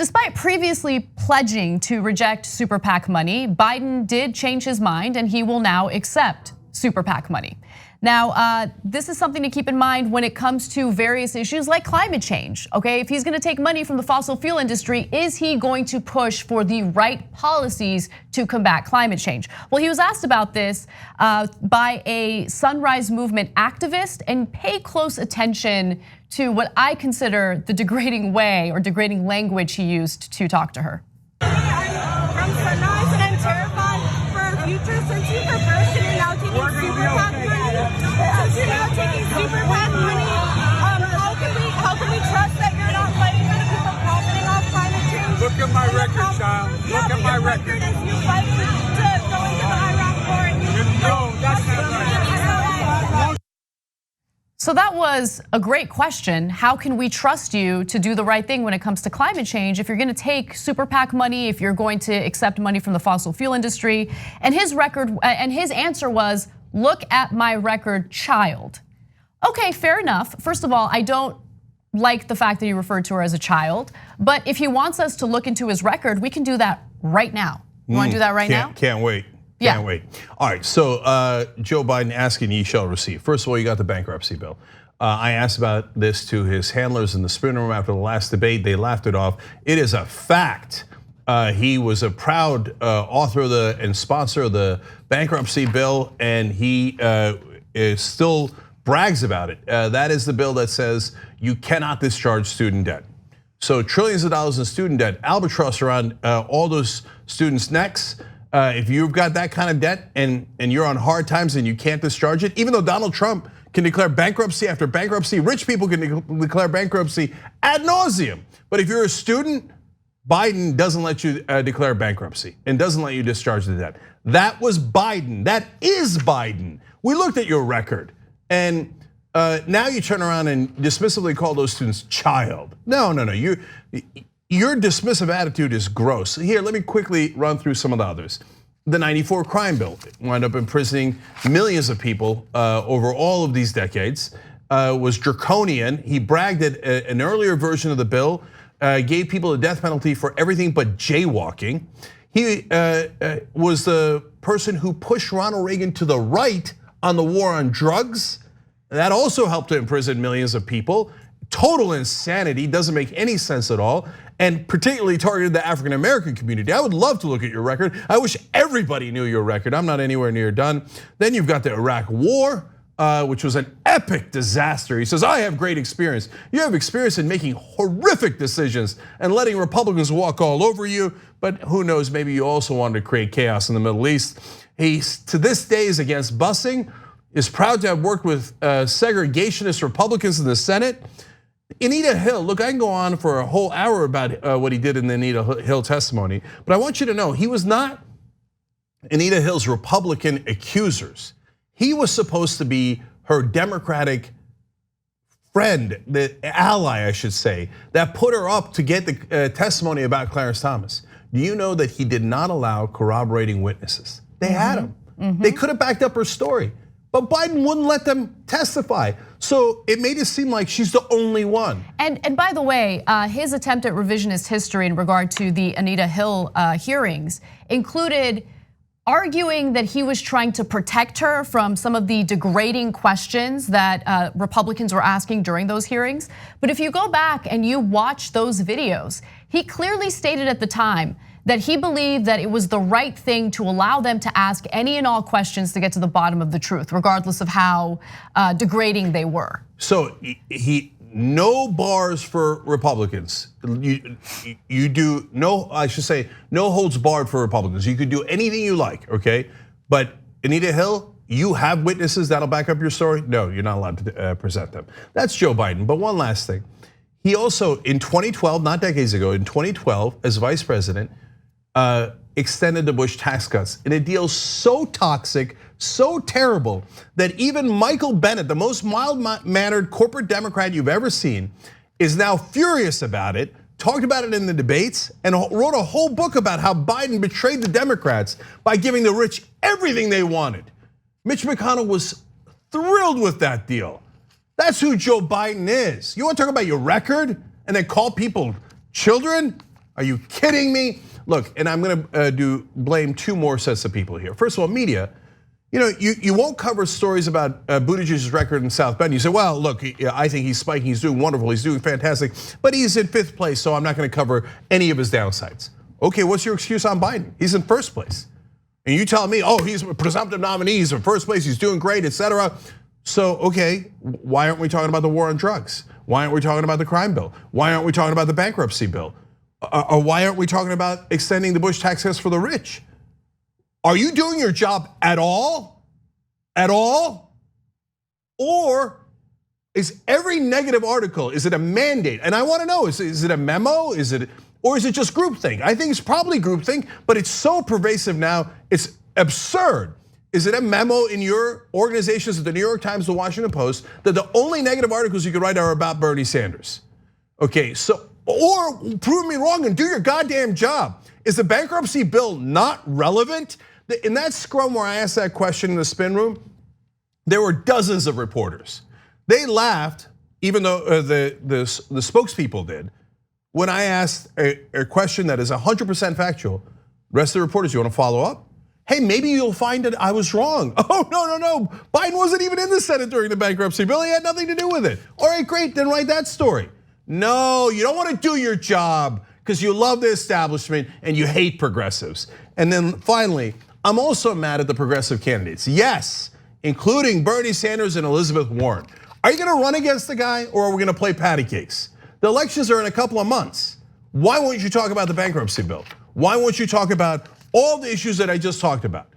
Despite previously pledging to reject super PAC money, Biden did change his mind and he will now accept super PAC money. Now, this is something to keep in mind when it comes to various issues like climate change, okay? If he's gonna take money from the fossil fuel industry, is he going to push for the right policies to combat climate change? Well, he was asked about this by a Sunrise Movement activist, and pay close attention to what I consider the degrading way or degrading language he used to talk to her. I'm from Sunrise and I'm terrified for our future since you reversed and you're now taking super PAC money. Since you're now taking super PAC money, how can we trust that you're not fighting for the people profiting off climate change? Look at my record, child. Look at my record. Is you fight to go into the Iraq war and you that's not right. So that was a great question. How can we trust you to do the right thing when it comes to climate change if you're gonna take super PAC money, if you're going to accept money from the fossil fuel industry? And his answer was, look at my record, child. Okay, fair enough. First of all, I don't like the fact that he referred to her as a child, but if he wants us to look into his record, we can do that right now. You wanna do that right now? Can't wait. Yeah. Can't wait. All right, so Joe Biden asking ye shall receive. First of all, you got the bankruptcy bill. I asked about this to his handlers in the spin room after the last debate. They laughed it off. It is a fact. He was a proud author and sponsor of the bankruptcy bill, and he still brags about it. That is the bill that says you cannot discharge student debt. So trillions of dollars in student debt, albatross around all those students' necks. If you've got that kind of debt and you're on hard times and you can't discharge it, even though Donald Trump can declare bankruptcy after bankruptcy, rich people can declare bankruptcy ad nauseum. But if you're a student, Biden doesn't let you declare bankruptcy and doesn't let you discharge the debt. That was Biden. That is Biden. We looked at your record, and now you turn around and dismissively call those students child. No. Your dismissive attitude is gross. Here, let me quickly run through some of the others. The '94 crime bill wound up imprisoning millions of people over all of these decades. Was draconian. He bragged that an earlier version of the bill gave people a death penalty for everything but jaywalking. He was the person who pushed Ronald Reagan to the right on the war on drugs. That also helped to imprison millions of people. Total insanity, doesn't make any sense at all, and particularly targeted the African American community. I would love to look at your record. I wish everybody knew your record. I'm not anywhere near done. Then you've got the Iraq War, which was an epic disaster. He says, I have great experience. You have experience in making horrific decisions and letting Republicans walk all over you, but who knows, maybe you also wanted to create chaos in the Middle East. He, to this day, is against busing, is proud to have worked with segregationist Republicans in the Senate. Anita Hill, look, I can go on for a whole hour about what he did in the Anita Hill testimony, but I want you to know he was not Anita Hill's Republican accusers. He was supposed to be her Democratic friend, the ally, I should say, that put her up to get the testimony about Clarence Thomas. Do you know that he did not allow corroborating witnesses? They had him. They could have backed up her story, but Biden wouldn't let them testify. So it made it seem like she's the only one. And by the way, his attempt at revisionist history in regard to the Anita Hill hearings included arguing that he was trying to protect her from some of the degrading questions that Republicans were asking during those hearings. But if you go back and you watch those videos, he clearly stated at the time that he believed that it was the right thing to allow them to ask any and all questions to get to the bottom of the truth, regardless of how degrading they were. So no bars for Republicans. You do no, I should say, no holds barred for Republicans. You could do anything you like, okay? But Anita Hill, you have witnesses that'll back up your story? No, you're not allowed to present them. That's Joe Biden. But one last thing. He also, in 2012, not decades ago, in 2012, as vice president, extended the Bush tax cuts in a deal so toxic, so terrible, that even Michael Bennet, the most mild-mannered corporate Democrat you've ever seen, is now furious about it, talked about it in the debates, and wrote a whole book about how Biden betrayed the Democrats by giving the rich everything they wanted. Mitch McConnell was thrilled with that deal. That's who Joe Biden is. You want to talk about your record and then call people children? Are you kidding me? Look, and I'm gonna blame two more sets of people here. First of all, media. You won't cover stories about Buttigieg's record in South Bend. You say, well, look, I think he's spiking, he's doing wonderful, he's doing fantastic, but he's in 5th place, so I'm not gonna cover any of his downsides. Okay, what's your excuse on Biden? He's in 1st place. And you tell me, he's a presumptive nominee, he's in 1st place, he's doing great, etc. So, okay, why aren't we talking about the war on drugs? Why aren't we talking about the crime bill? Why aren't we talking about the bankruptcy bill? Or why aren't we talking about extending the Bush tax cuts for the rich? Are you doing your job at all? At all? Or is every negative article, is it a mandate? And I wanna know, is it a memo? Or is it just groupthink? I think it's probably groupthink, but it's so pervasive now, it's absurd. Is it a memo in your organizations at the New York Times, the Washington Post, that the only negative articles you can write are about Bernie Sanders? Okay, so, or prove me wrong and do your goddamn job. Is the bankruptcy bill not relevant? In that scrum where I asked that question in the spin room, there were dozens of reporters. They laughed, even though the spokespeople did, when I asked a question that is 100% factual. The rest of the reporters, you wanna follow up? Hey, maybe you'll find that I was wrong. Oh, no. Biden wasn't even in the Senate during the bankruptcy bill. He had nothing to do with it. All right, great, then write that story. No, you don't wanna do your job because you love the establishment and you hate progressives. And then finally, I'm also mad at the progressive candidates. Yes, including Bernie Sanders and Elizabeth Warren. Are you gonna run against the guy or are we gonna play patty cakes? The elections are in a couple of months. Why won't you talk about the bankruptcy bill? Why won't you talk about all the issues that I just talked about?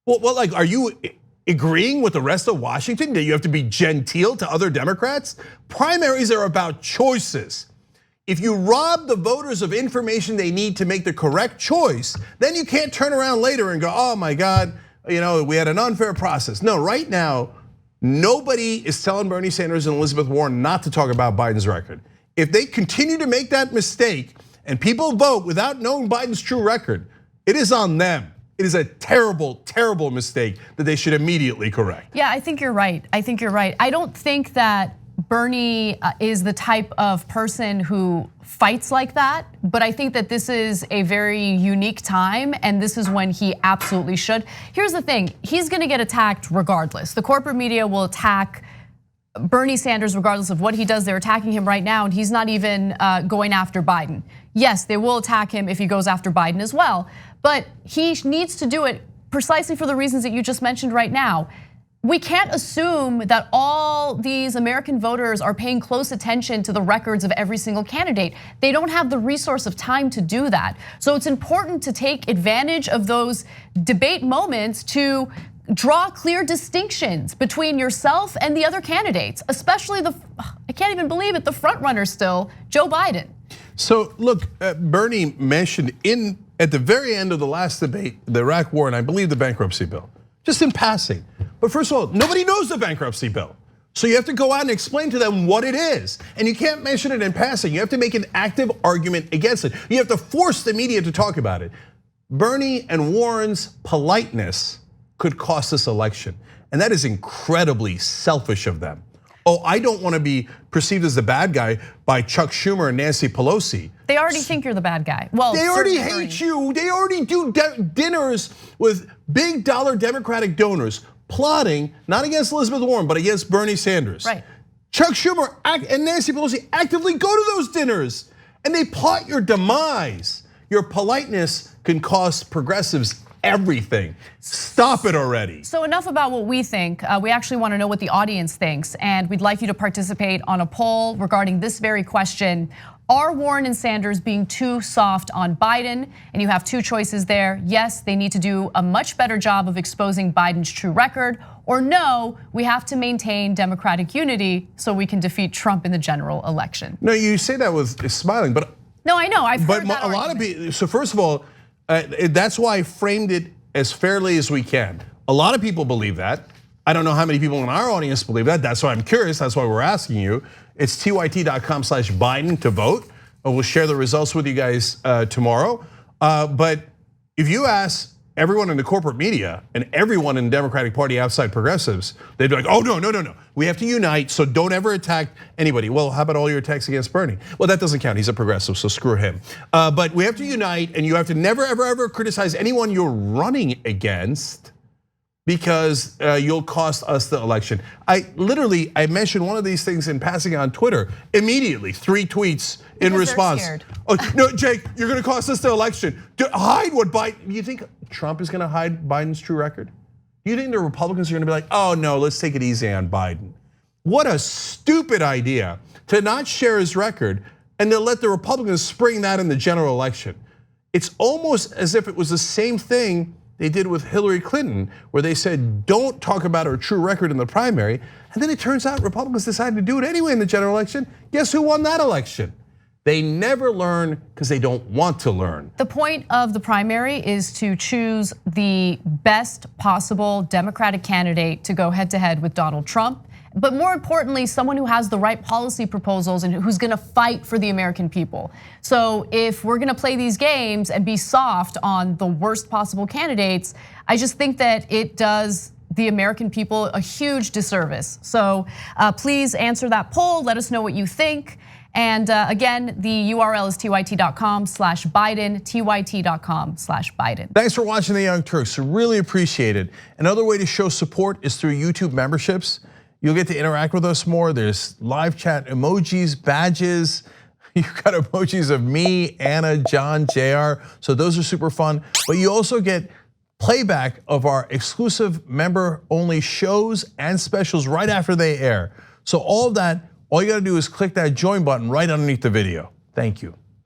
Well, like, are you agreeing with the rest of Washington that you have to be genteel to other Democrats? Primaries are about choices. If you rob the voters of information they need to make the correct choice, then you can't turn around later and go, oh my God, we had an unfair process. No, right now, nobody is telling Bernie Sanders and Elizabeth Warren not to talk about Biden's record. If they continue to make that mistake and people vote without knowing Biden's true record, it is on them. It is a terrible, terrible mistake that they should immediately correct. Yeah, I think you're right. I don't think that Bernie is the type of person who fights like that, but I think that this is a very unique time and this is when he absolutely should. Here's the thing, he's gonna get attacked regardless. The corporate media will attack Bernie Sanders regardless of what he does. They're attacking him right now and he's not even going after Biden. Yes, they will attack him if he goes after Biden as well, but he needs to do it precisely for the reasons that you just mentioned right now. We can't assume that all these American voters are paying close attention to the records of every single candidate. They don't have the resource of time to do that. So it's important to take advantage of those debate moments to draw clear distinctions between yourself and the other candidates, especially I can't even believe it, the front runner still, Joe Biden. So look, Bernie mentioned at the very end of the last debate, the Iraq war, and I believe the bankruptcy bill, just in passing. But first of all, nobody knows the bankruptcy bill. So you have to go out and explain to them what it is. And you can't mention it in passing. You have to make an active argument against it. You have to force the media to talk about it. Bernie and Warren's politeness could cost this election. And that is incredibly selfish of them. I don't want to be perceived as the bad guy by Chuck Schumer and Nancy Pelosi. They already think you're the bad guy. Well, they already hate you. They already do dinners with big dollar Democratic donors, plotting not against Elizabeth Warren, but against Bernie Sanders. Right. Chuck Schumer and Nancy Pelosi actively go to those dinners and they plot your demise. Your politeness can cost progressives everything. Stop it already. So enough about what we think. We actually want to know what the audience thinks, and we'd like you to participate on a poll regarding this very question. Are Warren and Sanders being too soft on Biden? And you have two choices there. Yes, they need to do a much better job of exposing Biden's true record, or no, we have to maintain Democratic unity so we can defeat Trump in the general election. No, you say that with smiling, but no, I know. I've heard that a lot of people. So first of all, that's why I framed it as fairly as we can. A lot of people believe that. I don't know how many people in our audience believe that. That's why I'm curious. That's why we're asking you. It's tyt.com/Biden to vote. We'll share the results with you guys tomorrow. But if you ask everyone in the corporate media and everyone in the Democratic Party outside progressives, they'd be like, oh, no. We have to unite, so don't ever attack anybody. Well, how about all your attacks against Bernie? Well, that doesn't count, he's a progressive, so screw him. But we have to unite, and you have to never, ever criticize anyone you're running against, because you'll cost us the election. I mentioned one of these things in passing on Twitter. Immediately, 3 tweets in response. Oh, no, Jake, you're gonna cost us the election. Hide what Biden, you think Trump is gonna hide Biden's true record? You think the Republicans are gonna be like, oh no, let's take it easy on Biden? What a stupid idea to not share his record and to let the Republicans spring that in the general election. It's almost as if it was the same thing they did with Hillary Clinton, where they said, don't talk about her true record in the primary. And then it turns out Republicans decided to do it anyway in the general election. Guess who won that election? They never learn because they don't want to learn. The point of the primary is to choose the best possible Democratic candidate to go head to head with Donald Trump. But more importantly, someone who has the right policy proposals and who's gonna fight for the American people. So if we're gonna play these games and be soft on the worst possible candidates, I just think that it does the American people a huge disservice. So please answer that poll, let us know what you think. And again, the URL is tyt.com/Biden, tyt.com/Biden. Thanks for watching The Young Turks, really appreciate it. Another way to show support is through YouTube memberships. You'll get to interact with us more. There's live chat emojis, badges. You've got emojis of me, Anna, John, JR. So those are super fun. But you also get playback of our exclusive member-only shows and specials right after they air. So all of that, all you gotta do is click that join button right underneath the video. Thank you.